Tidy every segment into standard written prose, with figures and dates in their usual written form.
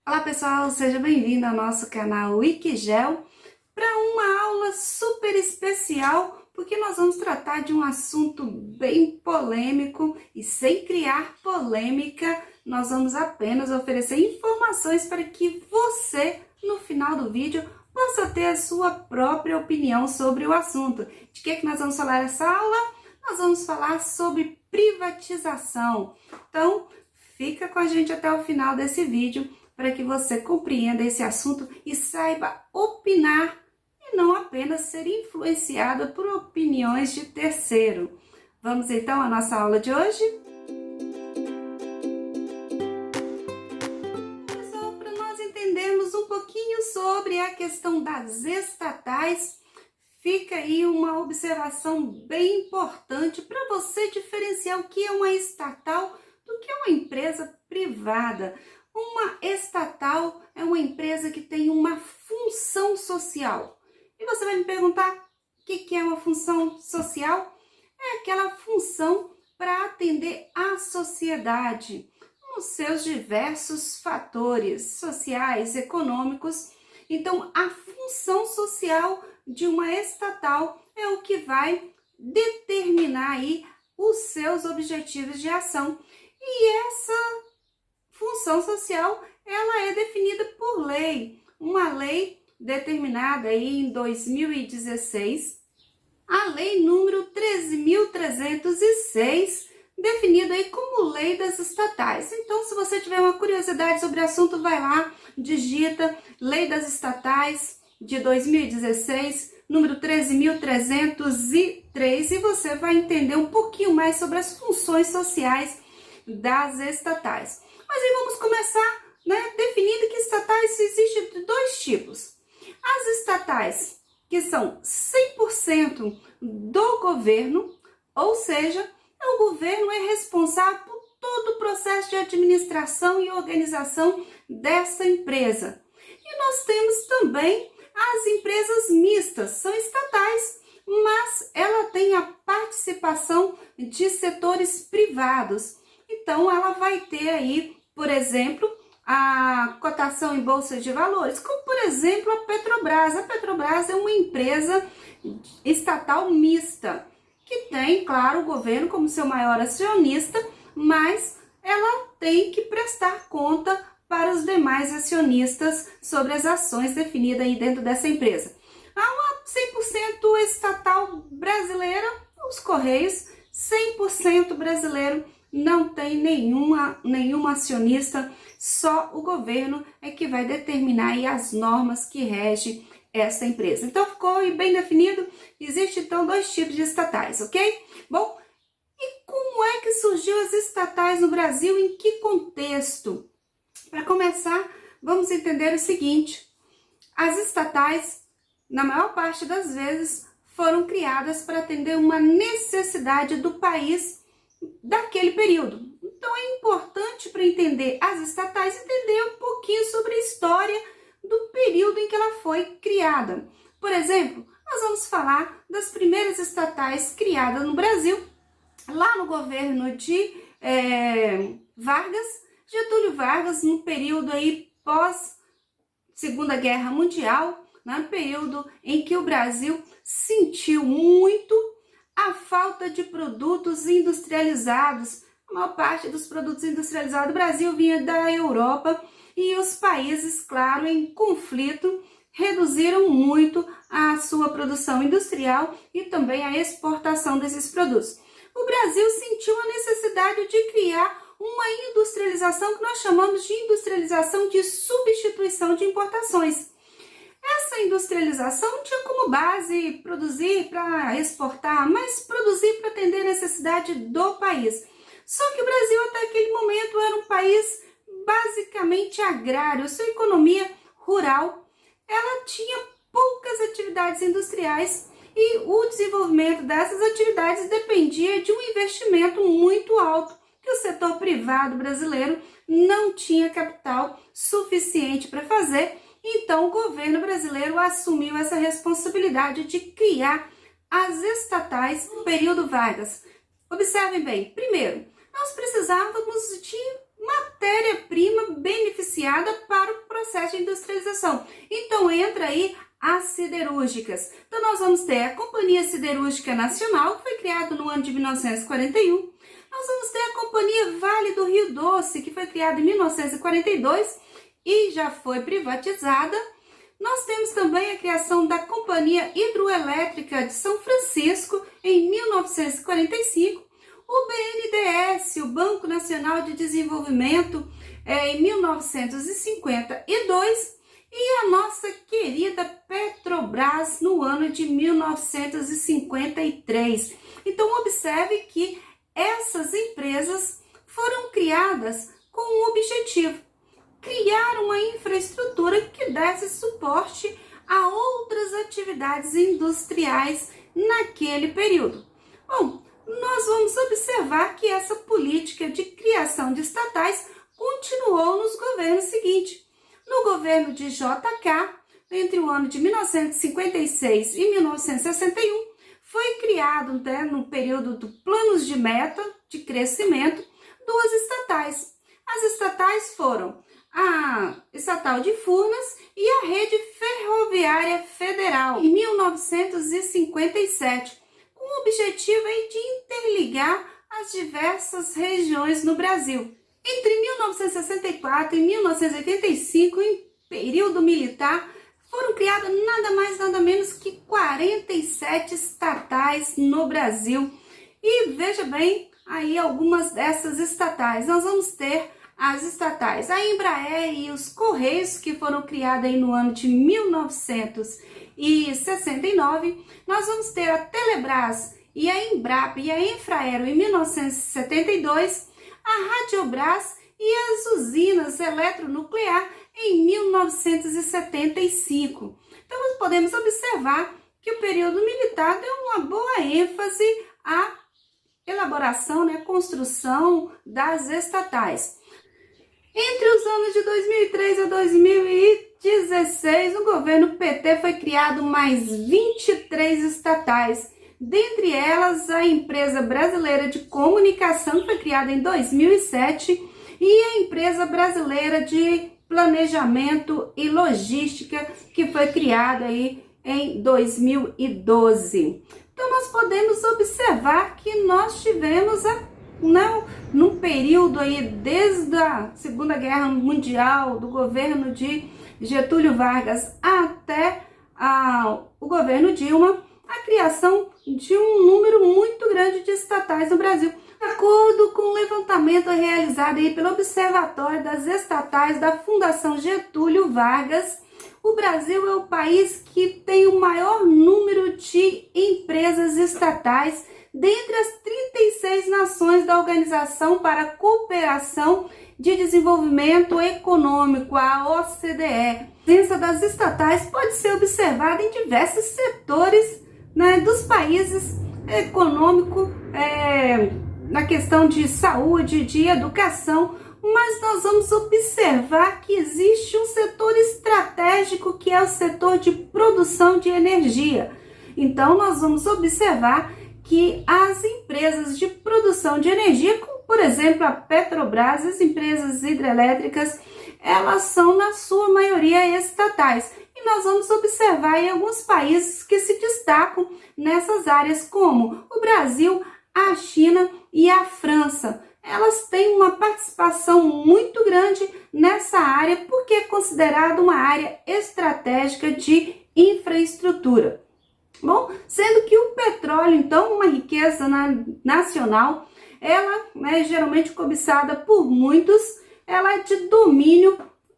Olá pessoal, seja bem-vindo ao nosso canal Wikigel para uma aula super especial, porque nós vamos tratar de um assunto bem polêmico e sem criar polêmica, nós vamos apenas oferecer informações para que você, no final do vídeo, possa ter a sua própria opinião sobre o assunto. De que nós vamos falar nessa aula? Nós vamos falar sobre privatização. Então, fica com a gente até o final desse vídeo, para que você compreenda esse assunto e saiba opinar e não apenas ser influenciada por opiniões de terceiro. Vamos então à nossa aula de hoje? Pessoal, para nós entendermos um pouquinho sobre a questão das estatais, fica aí uma observação bem importante para você diferenciar o que é uma estatal do que é uma empresa privada. Uma estatal é uma empresa que tem uma função social. E você vai me perguntar, o que é uma função social? É aquela função para atender a sociedade, nos seus diversos fatores sociais, econômicos. Então, a função social de uma estatal é o que vai determinar aí os seus objetivos de ação. E essa função social, ela é definida por lei, uma lei determinada aí em 2016, a lei número 13.306, definida aí como lei das estatais. Então, se você tiver uma curiosidade sobre o assunto, vai lá, digita lei das estatais de 2016, número 13.303, e você vai entender um pouquinho mais sobre as funções sociais das estatais. Mas aí vamos começar, definindo que estatais existem de dois tipos. As estatais que são 100% do governo, ou seja, o governo é responsável por todo o processo de administração e organização dessa empresa. E nós temos também as empresas mistas, são estatais, mas ela tem a participação de setores privados. Então, ela vai ter aí, por exemplo, a cotação em bolsa de valores, como por exemplo a Petrobras. A Petrobras é uma empresa estatal mista, que tem, claro, o governo como seu maior acionista, mas ela tem que prestar conta para os demais acionistas sobre as ações definidas aí dentro dessa empresa. Há uma 100% estatal brasileira, os Correios, 100% brasileiro, não tem nenhuma acionista, só o governo é que vai determinar aí as normas que regem essa empresa. Então, ficou bem definido, existe então dois tipos de estatais, ok? Bom, e como é que surgiu as estatais no Brasil, em que contexto? Para começar, vamos entender o seguinte: as estatais, na maior parte das vezes, foram criadas para atender uma necessidade do país daquele período. Então é importante, para entender as estatais, entender um pouquinho sobre a história do período em que ela foi criada. Por exemplo, nós vamos falar das primeiras estatais criadas no Brasil, lá no governo de Getúlio Vargas, no período aí pós Segunda Guerra Mundial, no período em que o Brasil sentiu muito a falta de produtos industrializados. A maior parte dos produtos industrializados do Brasil vinha da Europa, e os países, claro, em conflito, reduziram muito a sua produção industrial e também a exportação desses produtos. O Brasil sentiu a necessidade de criar uma industrialização que nós chamamos de industrialização de substituição de importações. Essa industrialização não tinha como base produzir para exportar, mas produzir para atender a necessidade do país. Só que o Brasil até aquele momento era um país basicamente agrário, sua economia rural, ela tinha poucas atividades industriais e o desenvolvimento dessas atividades dependia de um investimento muito alto que o setor privado brasileiro não tinha capital suficiente para fazer. Então, o governo brasileiro assumiu essa responsabilidade de criar as estatais no período Vargas. Observem bem, primeiro, nós precisávamos de matéria-prima beneficiada para o processo de industrialização. Então entra aí as siderúrgicas. Então nós vamos ter a Companhia Siderúrgica Nacional, que foi criada no ano de 1941. Nós vamos ter a Companhia Vale do Rio Doce, que foi criada em 1942 e já foi privatizada. Nós temos também a criação da Companhia Hidroelétrica de São Francisco em 1945, o BNDES, o Banco Nacional de Desenvolvimento, em 1952, e a nossa querida Petrobras no ano de 1953. Então observe que essas empresas foram criadas com um objetivo: criar uma infraestrutura que desse suporte a outras atividades industriais naquele período. Bom, nós vamos observar que essa política de criação de estatais continuou nos governos seguintes. No governo de JK, entre o ano de 1956 e 1961, foi criado, no período do planos de meta de crescimento, duas estatais. As estatais foram a Estatal de Furnas e a Rede Ferroviária Federal, em 1957, com o objetivo aí de interligar as diversas regiões no Brasil. Entre 1964 e 1985, em período militar, foram criadas nada mais nada menos que 47 estatais no Brasil. E veja bem aí algumas dessas estatais. Nós vamos ter as estatais, a Embraer e os Correios, que foram criadas aí no ano de 1969. Nós vamos ter a Telebrás e a Embrapa e a Infraero em 1972, a Radiobras e as usinas eletronuclear em 1975. Então, nós podemos observar que o período militar deu uma boa ênfase à elaboração, construção das estatais. Entre os anos de 2003 a 2016, no governo PT foi criado mais 23 estatais. Dentre elas, a Empresa Brasileira de Comunicação, que foi criada em 2007, e a Empresa Brasileira de Planejamento e Logística, que foi criada aí em 2012. Então, nós podemos observar que nós tivemos, num período aí, desde a Segunda Guerra Mundial, do governo de Getúlio Vargas até o governo Dilma, a criação de um número muito grande de estatais no Brasil. De acordo com o levantamento realizado aí pelo Observatório das Estatais da Fundação Getúlio Vargas, o Brasil é o país que tem o maior número de empresas estatais dentre as 36 nações da Organização para a Cooperação de Desenvolvimento Econômico, a OCDE. A presença das estatais pode ser observada em diversos setores dos países econômico, na questão de saúde, de educação, mas nós vamos observar que existe um setor estratégico que é o setor de produção de energia. Então, nós vamos observar que as empresas de produção de energia, como por exemplo a Petrobras, as empresas hidrelétricas, elas são na sua maioria estatais. E nós vamos observar em alguns países que se destacam nessas áreas, como o Brasil, a China e a França. Elas têm uma participação muito grande nessa área porque é considerada uma área estratégica de infraestrutura. Bom, sendo que o petróleo, então, uma riqueza nacional, ela é geralmente cobiçada por muitos, ela é de domínio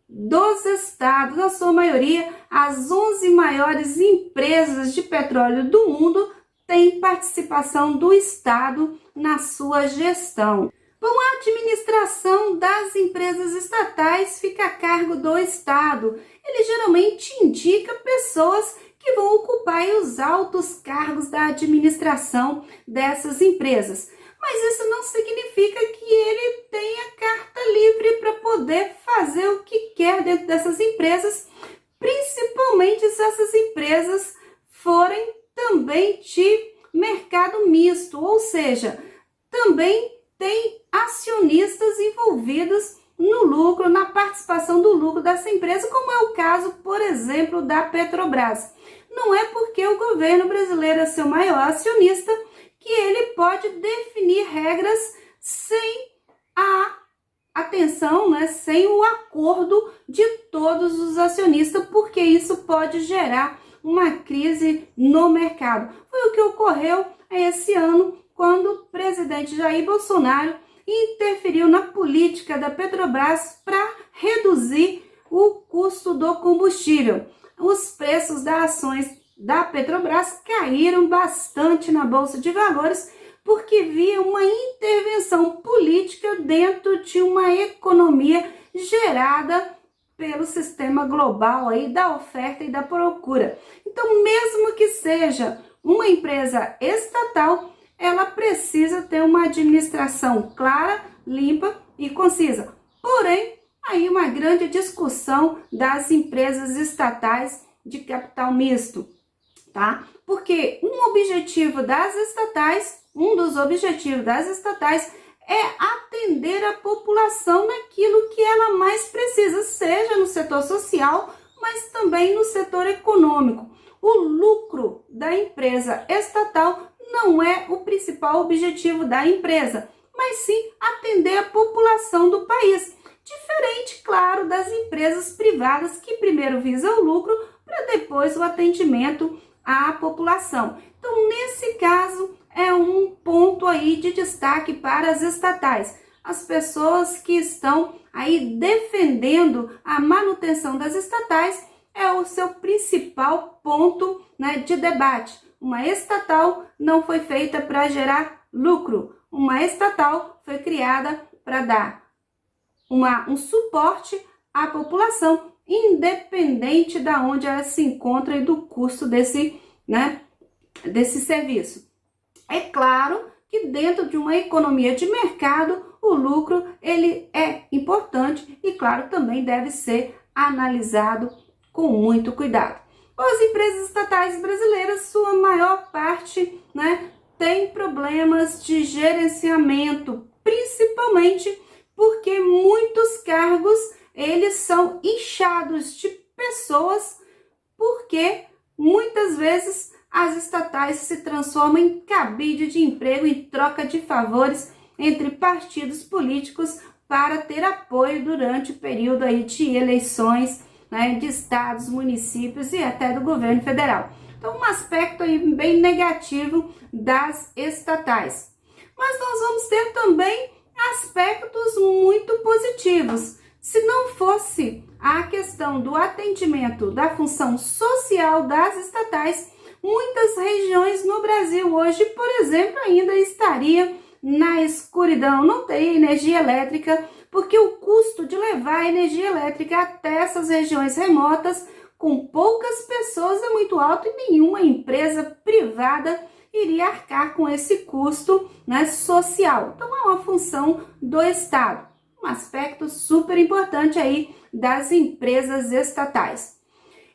dos estados. Na sua maioria, as 11 maiores empresas de petróleo do mundo têm participação do estado na sua gestão. Bom, a administração das empresas estatais fica a cargo do estado. Ele geralmente indica pessoas que vão ocupar os altos cargos da administração dessas empresas. Mas isso não significa que ele tenha carta livre para poder fazer o que quer dentro dessas empresas, principalmente se essas empresas forem também de mercado misto, ou seja, também tem acionistas envolvidos no lucro, na participação do lucro dessa empresa, como é o caso, por exemplo, da Petrobras. Não é porque o governo brasileiro é seu maior acionista que ele pode definir regras sem a atenção, né, sem o acordo de todos os acionistas, porque isso pode gerar uma crise no mercado. Foi o que ocorreu esse ano, quando o presidente Jair Bolsonaro interferiu na política da Petrobras para reduzir o custo do combustível. Os preços das ações da Petrobras caíram bastante na Bolsa de Valores, porque via uma intervenção política dentro de uma economia gerada pelo sistema global aí da oferta e da procura. Então, mesmo que seja uma empresa estatal, ela precisa ter uma administração clara, limpa e concisa. Porém, aí uma grande discussão das empresas estatais de capital misto, tá? Porque um dos objetivos das estatais é atender a população naquilo que ela mais precisa, seja no setor social, mas também no setor econômico. O lucro da empresa estatal não é o principal objetivo da empresa, mas sim atender a população do país. Diferente, claro, das empresas privadas que primeiro visam o lucro para depois o atendimento à população. Então, nesse caso, é um ponto aí de destaque para as estatais. As pessoas que estão aí defendendo a manutenção das estatais é o seu principal ponto, né, de debate. Uma estatal não foi feita para gerar lucro. Uma estatal foi criada para dar um suporte à população, independente de onde ela se encontra e do custo desse serviço. É claro que dentro de uma economia de mercado, o lucro ele é importante e, claro, também deve ser analisado com muito cuidado. As empresas estatais brasileiras, sua maior parte, tem problemas de gerenciamento, principalmente porque muitos cargos eles são inchados de pessoas, porque muitas vezes as estatais se transformam em cabide de emprego em troca de favores entre partidos políticos para ter apoio durante o período aí de eleições, de estados, municípios e até do governo federal. Então, um aspecto aí bem negativo das estatais. Mas nós vamos ter também aspectos muito positivos. Se não fosse a questão do atendimento da função social das estatais, muitas regiões no Brasil hoje, por exemplo, ainda estariam na escuridão, não teria energia elétrica, porque o custo de levar a energia elétrica até essas regiões remotas, com poucas pessoas, é muito alto e nenhuma empresa privada iria arcar com esse custo, social. Então, é uma função do Estado, um aspecto super importante aí das empresas estatais.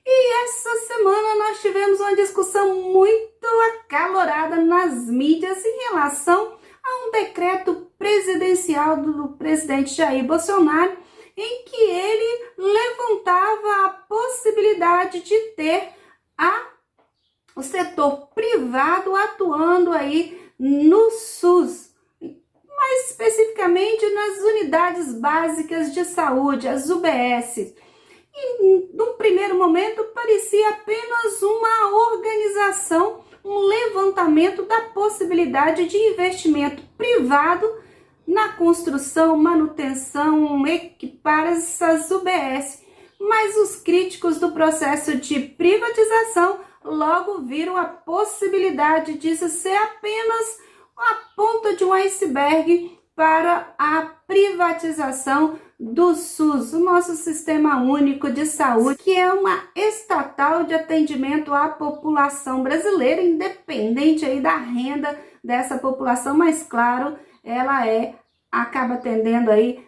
E essa semana nós tivemos uma discussão muito acalorada nas mídias em relação a um decreto presidencial do presidente Jair Bolsonaro, em que ele levantava a possibilidade de ter o setor privado atuando aí no SUS, mais especificamente nas unidades básicas de saúde, as UBS. E, num primeiro momento, parecia apenas uma organização, um levantamento da possibilidade de investimento privado na construção, manutenção, para essas UBS. Mas os críticos do processo de privatização logo viram a possibilidade disso ser apenas a ponta de um iceberg para a privatização do SUS, o nosso Sistema Único de Saúde, que é uma estatal de atendimento à população brasileira, independente aí da renda dessa população, mas claro, ela acaba atendendo aí,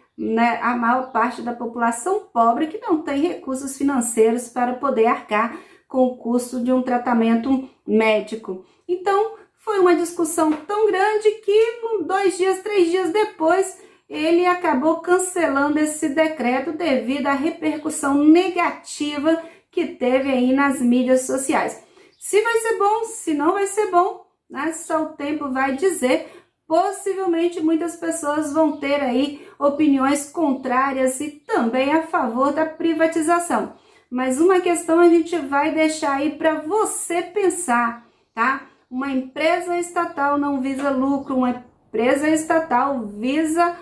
a maior parte da população pobre que não tem recursos financeiros para poder arcar com o custo de um tratamento médico. Então, foi uma discussão tão grande que 2 dias, 3 dias depois, ele acabou cancelando esse decreto devido à repercussão negativa que teve aí nas mídias sociais. Se vai ser bom, se não vai ser bom, né? Só o tempo vai dizer. Possivelmente muitas pessoas vão ter aí opiniões contrárias e também a favor da privatização. Mas uma questão a gente vai deixar aí para você pensar, tá? Uma empresa estatal não visa lucro, uma empresa estatal visa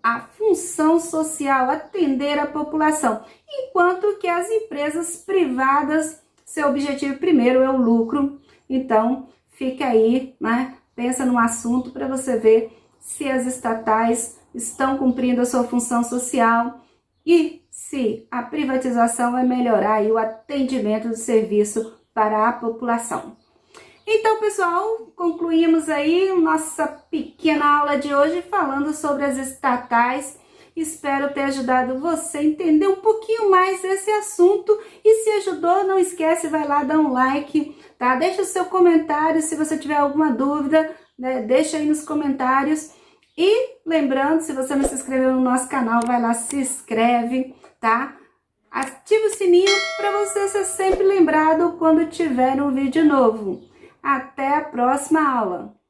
a função social, atender a população, enquanto que as empresas privadas, seu objetivo primeiro é o lucro. Então, fica aí, né? Pensa no assunto para você ver se as estatais estão cumprindo a sua função social e se a privatização vai melhorar aí o atendimento do serviço para a população. Então, pessoal, concluímos aí nossa pequena aula de hoje falando sobre as estatais. Espero ter ajudado você a entender um pouquinho mais esse assunto. E se ajudou, não esquece, vai lá dar um like, tá? Deixa o seu comentário, se você tiver alguma dúvida, né? Deixa aí nos comentários. E lembrando, se você não se inscreveu no nosso canal, vai lá, se inscreve, tá? Ativa o sininho para você ser sempre lembrado quando tiver um vídeo novo. Até a próxima aula!